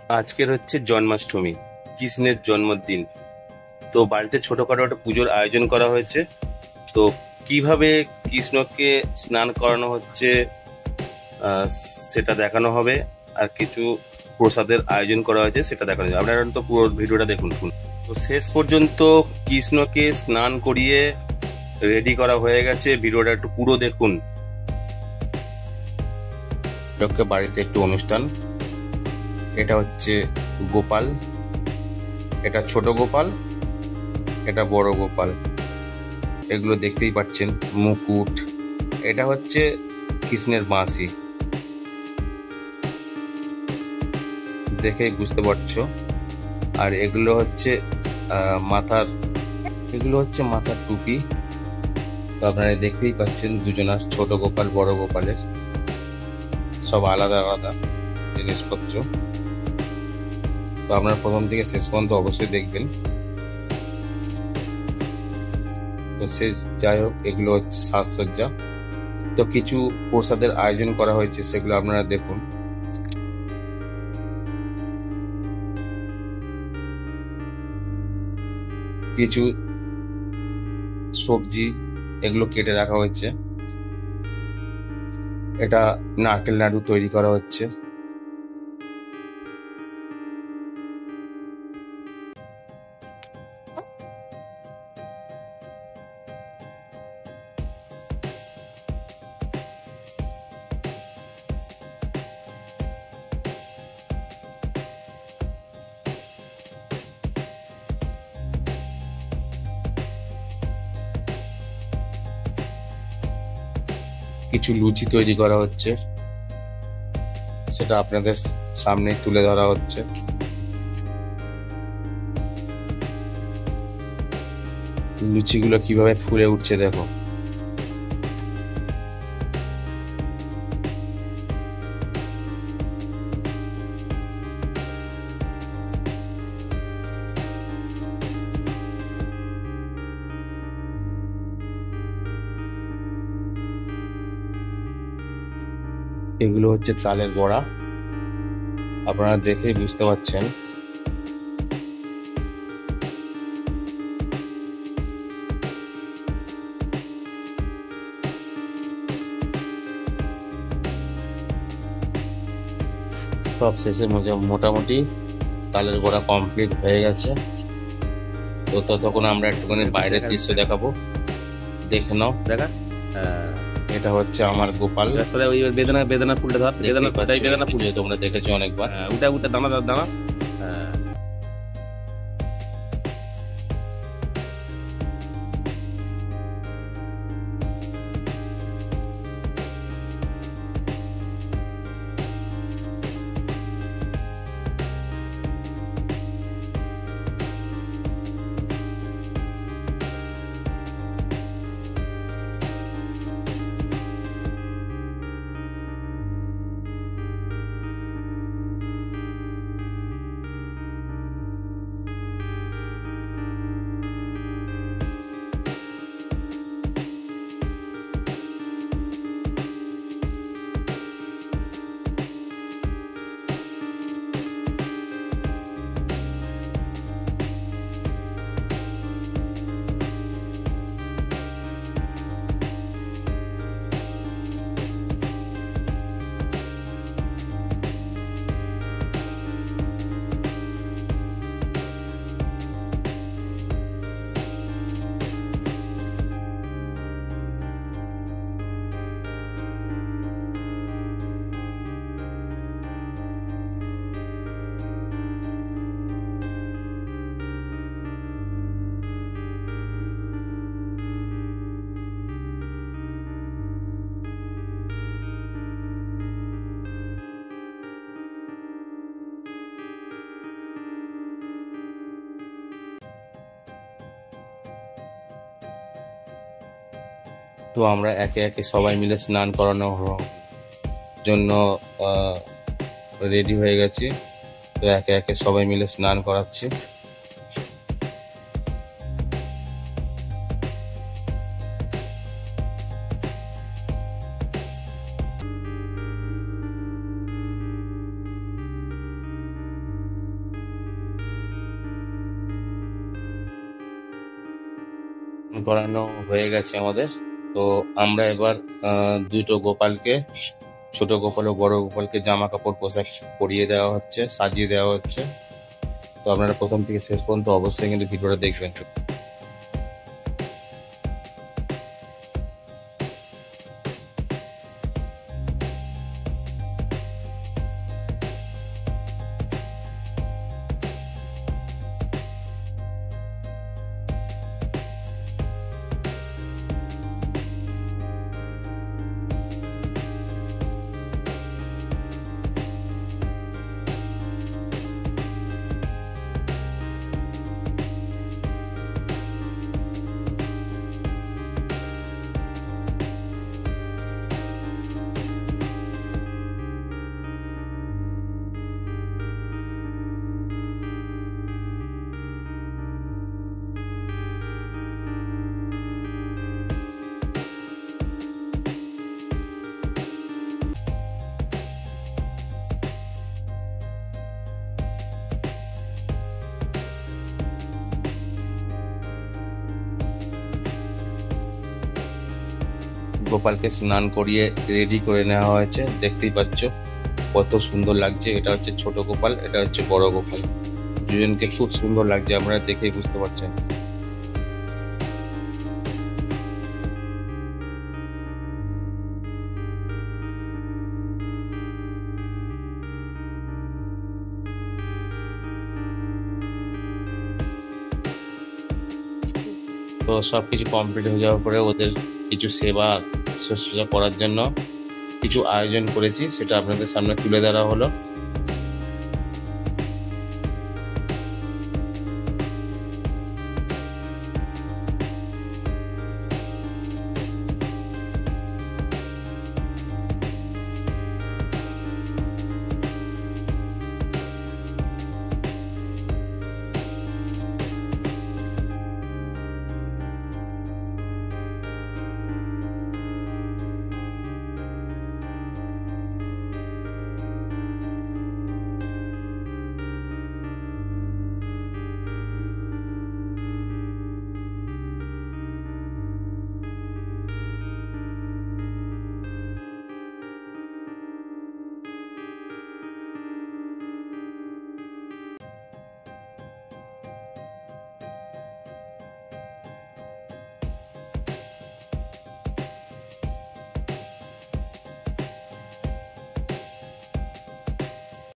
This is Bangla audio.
আজকের হচ্ছে জন্মাষ্টমী, কৃষ্ণের জন্মদিন। তো বাড়িতে ছোটখাটো একটা পুজোর আয়োজন করা হয়েছে। তো কিভাবে কৃষ্ণকে স্নান করানো হচ্ছে আহ, সেটা দেখানো হবে, আর কিছু প্রসাদের আয়োজন করা হয়েছে সেটা দেখানো যাবে। আপনারা তো পুরো ভিডিওটা দেখুন। তো শেষ পর্যন্ত কৃষ্ণকে স্নান করিয়ে রেডি করা হয়ে গেছে, ভিডিওটা একটু পুরো দেখুন। বাড়িতে একটু অনুষ্ঠান। এটা হচ্ছে গোপাল, এটা ছোট গোপাল, এটা বড় গোপাল, এগুলো দেখতেই পাচ্ছেন। মুকুট, এটা হচ্ছে কৃষ্ণের বাঁশি, দেখেই বুঝতে পারছো। আর এগুলো হচ্ছে মাথার, এগুলো হচ্ছে মাথার টুপি। তো আপনারা দেখতেই পাচ্ছেন দুজনার, ছোট গোপাল বড় গোপালের সব আলাদা আলাদা জিনিসপত্র। তো আপনারা প্রথম থেকে শেষ পর্যন্ত অবশ্যই দেখবেন। তো সে যাই হোক, এগুলো হচ্ছে সাজসজ্জা। তো কিছু প্রসাদের আয়োজন করা হয়েছে, সেগুলো আপনারা দেখুন। কিছু সবজি এগুলো কেটে রাখা হয়েছে। এটা নারকেল নাড়ু তৈরি করা হচ্ছে। কিছু লুচি তৈরি করা হচ্ছে, সেটা আপনাদের সামনে তুলে ধরা হচ্ছে। লুচিগুলো কিভাবে ফুলে উঠছে দেখো। এগুলো হচ্ছে তালের বড়া, আপনারা দেখেই বুঝতে পারছেন। সব শেষে মোটামুটি তালের বড়া কমপ্লিট হয়ে গেছে। তো ততক্ষণ আমরা একটুখানি বাইরের দৃশ্য দেখাবো, দেখে নাও। দেখা, এটা হচ্ছে আমার গোপাল। ওই বেদনা বেদনা ফুলটা ধর, বেদনা বেদনা ফুল তোমরা দেখেছো অনেকবার। উঠে উঠে দানা দানা। তো আমরা একে একে সবাই মিলে স্নান করানোর জন্য রেডি হয়ে গেছি। তো একে একে সবাই মিলে স্নান করাচ্ছি। করানো হয়ে গেছে আমাদের। তো আমরা এবার দুটো গোপালকে, ছোট গোপাল ও বড় গোপালকে জামা কাপড় পোশাক পরিয়ে দেওয়া হচ্ছে, সাজিয়ে দেওয়া হচ্ছে। তো আপনারা প্রথম থেকে শেষ পর্যন্ত অবশ্যই কিন্তু ভিডিওটা দেখবেন। গোপালকে স্নান করিয়ে রেডি করে নেওয়া হয়েছে, দেখতেই পাচ্ছ কত সুন্দর লাগছে। এটা হচ্ছে ছোট গোপাল, এটা হচ্ছে বড় গোপাল। দুজনকে খুব সুন্দর লাগছে, আপনারা দেখেই বুঝতে পারছেন। তো সবকিছু কমপ্লিট হয়ে যাওয়ার পরে ওদের কিছু শুশ্রূষা করার জন্য কিছু আয়োজন করেছি, সেটা আপনাদের সামনে তুলে ধরা হলো।